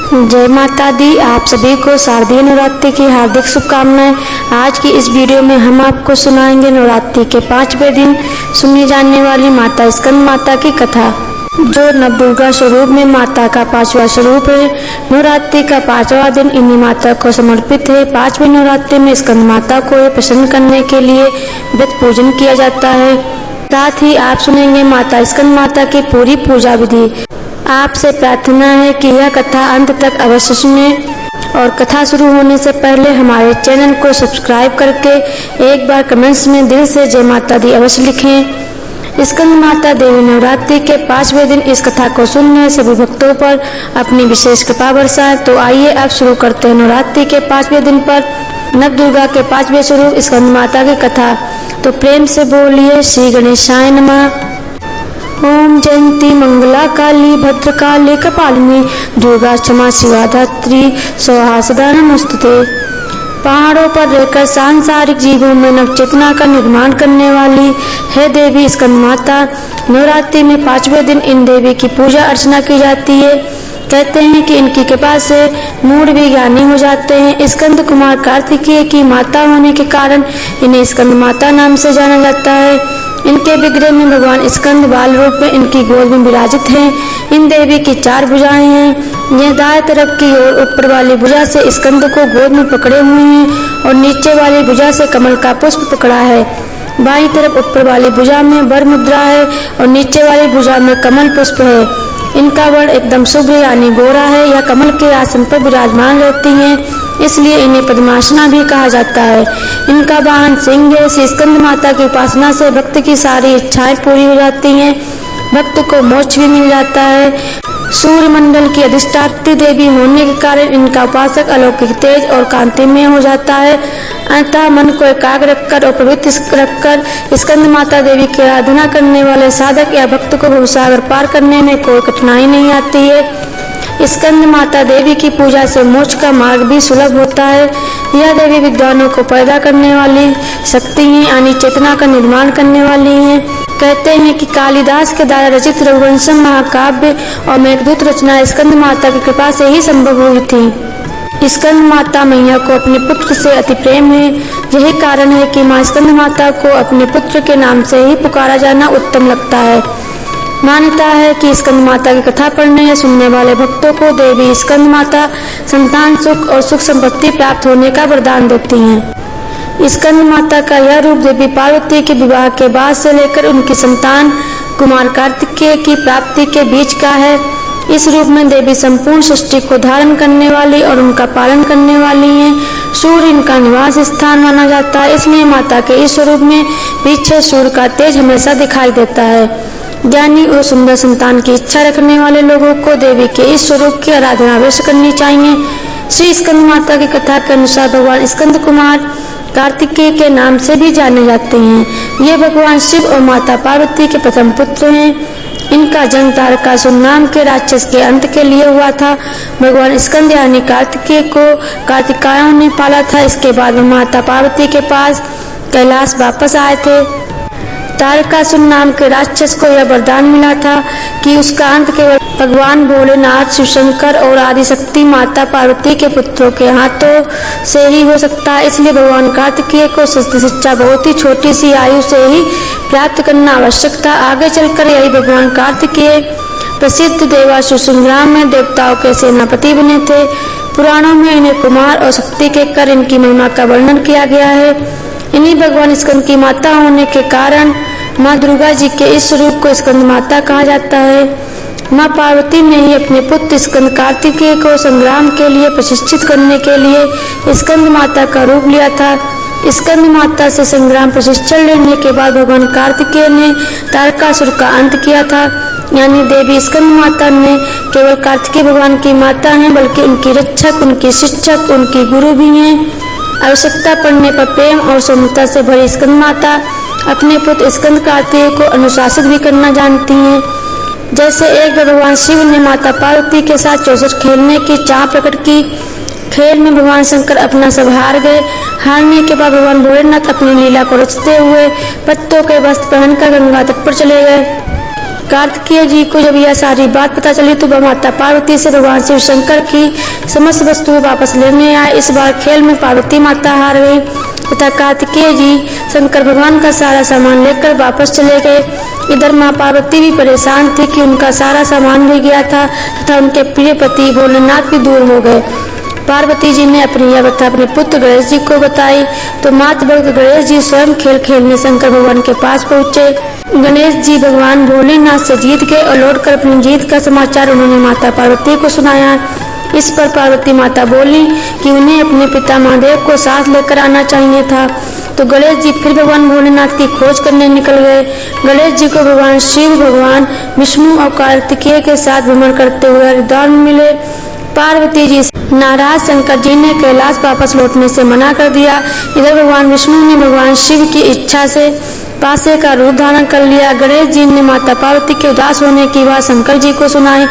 जय माता दी। आप सभी को शारदीय नवरात्रि की हार्दिक शुभकामनाएं। आज की इस वीडियो में हम आपको सुनाएंगे नवरात्रि के 5वें दिन सुनी जाने वाली माता स्कंद माता की कथा, जो नवदुर्गा स्वरूप में माता का 5वां स्वरूप है। नवरात्रि का 5वां दिन इन्हीं माता को समर्पित है। 5वें नवरात्रि में स्कंद माता को प्रसन्न करने के लिए व्रत पूजन किया जाता है। साथ ही आप सुनेंगे माता स्कंद माता की पूरी पूजा विधि। आपसे प्रार्थना है कि यह कथा अंत तक अवश्य सुनें और कथा शुरू होने से पहले हमारे चैनल को सब्सक्राइब करके एक बार कमेंट्स में दिल से जय माता दी अवश्य लिखें। स्कंद माता देवी नवरात्रि के 5वें दिन इस कथा को सुनने सभी भक्तों पर अपनी विशेष कृपा बरसाए। तो आइए अब शुरू करते हैं नवरात्रि के 5वें दिन पर नवदुर्गा के 5वें स्वरूप स्कंद माता की कथा। तो प्रेम से बोलिए श्री गणेशाय नमः। ओम जयंती मंगला काली भद्रकाली कपालिनी दुर्गा क्षमा शिवा धात्री स्वाहा सदा नमोस्तुते। पहाड़ों पर रहकर सांसारिक जीवों में नवचेतना का निर्माण करने वाली है देवी स्कंद माता। नवरात्रि में 5वें दिन इन देवी की पूजा अर्चना की जाती है। कहते हैं कि इनकी कृपा से मूढ़ भी ज्ञानी हो जाते हैं। स्कंद कुमार कार्तिकेय की माता होने के कारण इन्हें स्कंद माता नाम से जाना जाता है। इनके विग्रह में भगवान स्कंद बाल रूप में इनकी गोद में विराजित हैं। इन देवी की 4 भुजाएं हैं। यह दाएं तरफ की ओर ऊपर वाली भुजा से स्कंद को गोद में पकड़े हुए हैं और नीचे वाली भुजा से कमल का पुष्प पकड़ा है। बाईं तरफ ऊपर वाली भुजा में वर मुद्रा है और नीचे वाली भुजा में कमल पुष्प है। इनका वर्ण एकदम शुभ्र यानी गोरा है। यह कमल के आसन पर विराजमान रहती हैं, इसलिए इन्हें पद्मासना भी कहा जाता है। इनका वाहन सिंह है। स्कंद माता की उपासना से भक्त की सारी इच्छाएं पूरी हो जाती हैं, भक्त को मोक्ष भी मिल जाता है। सूर्य मंडल की अधिष्ठात्री देवी होने के कारण इनका उपासक अलौकिक तेज और कांतिमय हो जाता है। अतः मन को एकाग्र रखकर और पवित्र रखकर स्कंद माता देवी की आराधना करने वाले साधक या भक्त को भवसागर पार करने में कोई कठिनाई नहीं आती है। स्कंद माता देवी की पूजा से मोक्ष का मार्ग भी सुलभ होता है। यह देवी विद्वानों को पैदा करने वाली शक्ति है, यानी चेतना का निर्माण करने वाली है। कहते हैं कि कालिदास के द्वारा रचित रघुवंशम महाकाव्य और मेघदूत रचना स्कंद माता की कृपा से ही संभव हुई थी। स्कंद माता मैया को अपने पुत्र से अति प्रेम है। यही कारण है कि माँ स्कंद माता को अपने पुत्र के नाम से ही पुकारा जाना उत्तम लगता है। मान्यता है कि स्कंद माता की कथा पढ़ने या सुनने वाले भक्तों को देवी स्कंद माता संतान सुख और सुख संपत्ति प्राप्त होने का वरदान देती हैं। स्कंद माता का यह रूप देवी पार्वती के विवाह के बाद से लेकर उनकी संतान कुमार कार्तिकेय की प्राप्ति के बीच का है। इस रूप में देवी संपूर्ण सृष्टि को धारण करने वाली और उनका पालन करने वाली हैं। सूर्य इनका निवास स्थान माना जाता है, इसलिए माता के इस स्वरूप में पीछे सूर्य का तेज हमेशा दिखाई देता है। ज्ञानी और सुंदर संतान की इच्छा रखने वाले लोगों को देवी के इस स्वरूप की आराधना अवश्य करनी चाहिए। श्री स्कंद माता की कथा के अनुसार भगवान स्कंद कुमार कार्तिकेय के नाम से भी जाने जाते हैं। ये भगवान शिव और माता पार्वती के प्रथम पुत्र हैं। इनका जन्म तारकासुर नाम के राक्षस के अंत के लिए हुआ था। भगवान स्कंद यानी कार्तिकेय को कार्तिकायों ने पाला था। इसके बाद वो माता पार्वती के पास कैलाश वापस आए थे। तारकासुर नाम के राक्षस को यह वरदान मिला था कि उसका अंत केवल भगवान भोलेनाथ, शिवशंकर और आदिशक्ति माता पार्वती के पुत्रों के हाथों से ही हो सकता है। इसलिए भगवान कार्तिकेय को शस्त्र शिक्षा बहुत ही छोटी सी आयु से ही प्राप्त करना आवश्यक था। आगे चलकर यही भगवान कार्तिकेय प्रसिद्ध देवासुर संग्राम में देवताओं के सेनापति बने थे। पुराणों में इन्हें कुमार और शक्ति के कर इनकी महिमा का वर्णन किया गया है। इन्हीं भगवान स्कंद की माता होने के कारण माँ दुर्गा जी के इस स्वरूप को स्कंद माता कहा जाता है। माँ पार्वती ने ही अपने पुत्र स्कंद कार्तिकेय को संग्राम के लिए प्रशिक्षित करने के लिए स्कंद माता का रूप लिया था। स्कंद माता से संग्राम प्रशिक्षण लेने के बाद भगवान कार्तिकेय ने तारकासुर का अंत किया था। यानी देवी स्कंद माता ने केवल कार्तिकेय भगवान की माता हैं, बल्कि उनकी रक्षक, उनकी शिक्षक, उनकी गुरु भी हैं। आवश्यकता पड़ने पर प्रेम और सौम्यता से भरी स्कंद माता अपने पुत्र स्कंद कार्तिकेय को अनुशासित भी करना जानती हैं। जैसे एक भगवान शिव ने माता पार्वती के साथ चौसठ खेलने की चाह प्रकट की। खेल में भगवान शंकर अपना सब हार गए। हारने के बाद भगवान भोलेनाथ अपनी लीला को रचते हुए पत्तों के वस्त्र पहनकर गंगा तट पर चले गए। कार्तिकेय जी को जब यह सारी बात पता चली तो वह माता पार्वती से भगवान शिव शंकर की समस्त वस्तुएं वापस लेने आए। इस बार खेल में पार्वती माता हार गई तथा कार्तिकेय जी शंकर भगवान का सारा सामान लेकर वापस चले गए। इधर माँ पार्वती भी परेशान थी कि उनका सारा सामान भी गया था तथा उनके प्रिय पति भोलेनाथ भी दूर हो गए। पार्वती जी ने अपनी यह बात अपने पुत्र गणेश जी को बताई तो मात भक्त गणेश जी स्वयं खेल खेलने शंकर भगवान के पास पहुँचे। गणेश जी भगवान भोलेनाथ से जीत गए और लौटकर अपनी जीत का समाचार उन्होंने माता पार्वती को सुनाया। इस पर पार्वती माता बोली कि उन्हें अपने पिता महादेव को साथ लेकर आना चाहिए था। तो गणेश जी फिर भगवान भोलेनाथ की खोज करने निकल गए। गणेश जी को भगवान शिव, भगवान विष्णु और कार्तिकेय के साथ भ्रमण करते हुए हरिद्वार में मिले। पार्वती जी नाराज शंकर जी ने कैलाश वापस लौटने से मना कर दिया। इधर भगवान विष्णु ने भगवान शिव की इच्छा से पासे का रूप धारण कर लिया। गणेश जी ने माता पार्वती के उदास होने की बात शंकर जी को सुनाई।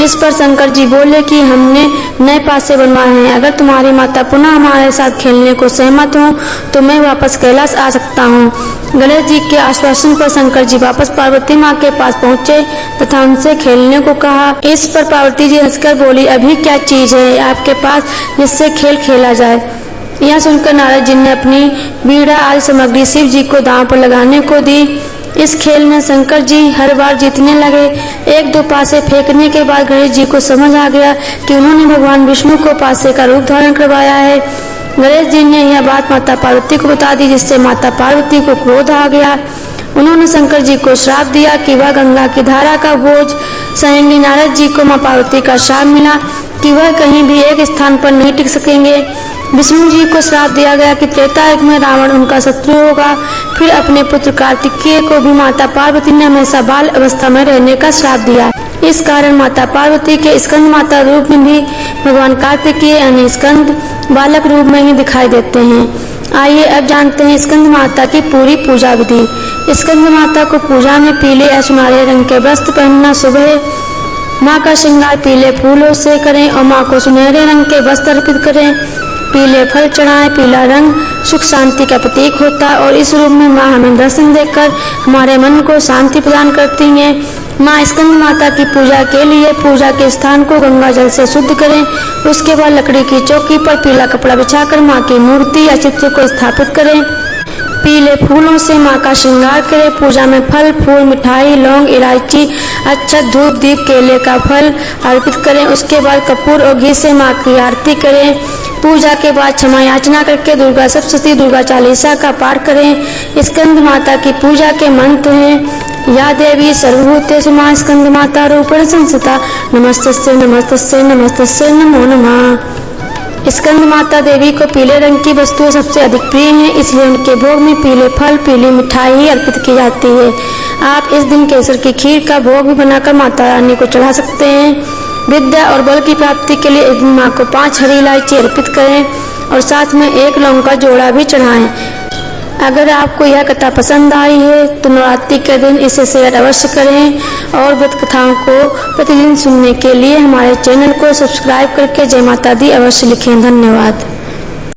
इस पर शंकर जी बोले कि हमने नए पासे बनवाए हैं, अगर तुम्हारी माता पुनः हमारे साथ खेलने को सहमत हो तो मैं वापस कैलाश आ सकता हूँ। गणेश जी के आश्वासन पर शंकर जी वापस पार्वती माँ के पास पहुँचे तथा उनसे खेलने को कहा। इस पर पार्वती जी हंसकर बोली, अभी क्या चीज है आपके पास जिससे खेल खेला जाए। यह सुनकर नारद जी ने अपनी बीड़ा आदि सामग्री शिव जी को दांव पर लगाने को दी। इस खेल में शंकर जी हर बार जीतने लगे। एक दो पासे फेंकने के बाद गणेश जी को समझ आ गया कि उन्होंने भगवान विष्णु को पासे का रूप धारण करवाया है। गणेश जी ने यह बात माता पार्वती को बता दी, जिससे माता पार्वती को क्रोध आ गया। उन्होंने शंकर जी को श्राप दिया कि वह गंगा की धारा का बोझ सहेंगे। नारद जी को माँ पार्वती का श्राप मिला कि वह कहीं भी एक स्थान पर नहीं टिक सकेंगे। विष्णु जी को श्राप दिया गया कि त्रेता युग में रावण उनका शत्रु होगा। फिर अपने पुत्र कार्तिकेय को भी माता पार्वती ने हमेशा बाल अवस्था में रहने का श्राप दिया। इस कारण माता पार्वती के स्कंद माता रूप में भी भगवान कार्तिकेय यानी स्कंद बालक रूप में ही दिखाई देते हैं। आइए अब जानते हैं स्कंद माता की पूरी पूजा विधि। स्कंद माता को पूजा में पीले या सुनहरे रंग के वस्त्र पहनना शुभ है। माँ का श्रृंगार पीले फूलों से करें और माँ को सुनहरे रंग के वस्त्र अर्पित करें। पीले फल चढ़ाएं। पीला रंग सुख शांति का प्रतीक होता है और इस रूप में माँ हमें दर्शन देकर हमारे मन को शांति प्रदान करती हैं। माँ स्कंद माता की पूजा के लिए पूजा के स्थान को गंगा जल से शुद्ध करें। उसके बाद लकड़ी की चौकी पर पीला कपड़ा बिछाकर माँ की मूर्ति या चित्र को स्थापित करें। पीले फूलों से माँ का श्रृंगार करें। पूजा में फल, फूल, मिठाई, लौंग, इलायची, अक्षत, धूप, दीप, केले का फल अर्पित करें। उसके बाद कपूर और घी से माँ की आरती करें। पूजा के बाद क्षमा याचना करके दुर्गा सप्तशती दुर्गा चालीसा का पाठ करें। स्कंद माता की पूजा के मंत्र हैं, या देवी सर्वभूतेषु मां स्कंद माता रूपेण संस्थिता नमस्तस्यै नमस्तस्यै नमस्तस्यै नमो नमः। स्कंद माता देवी को पीले रंग की वस्तुएं सबसे अधिक प्रिय हैं, इसलिए उनके भोग में पीले फल, पीली मिठाई अर्पित की जाती है। आप इस दिन केसर की खीर का भोग भी बनाकर माता रानी को चढ़ा सकते हैं। विद्या और बल की प्राप्ति के लिए इस दिन माँ को 5 हरी इलायची अर्पित करें और साथ में 1 लौंग का जोड़ा भी चढ़ाएं। अगर आपको यह कथा पसंद आई है तो नवरात्रि के दिन इसे शेयर अवश्य करें और व्रत कथाओं को प्रतिदिन सुनने के लिए हमारे चैनल को सब्सक्राइब करके जय माता दी अवश्य लिखें। धन्यवाद।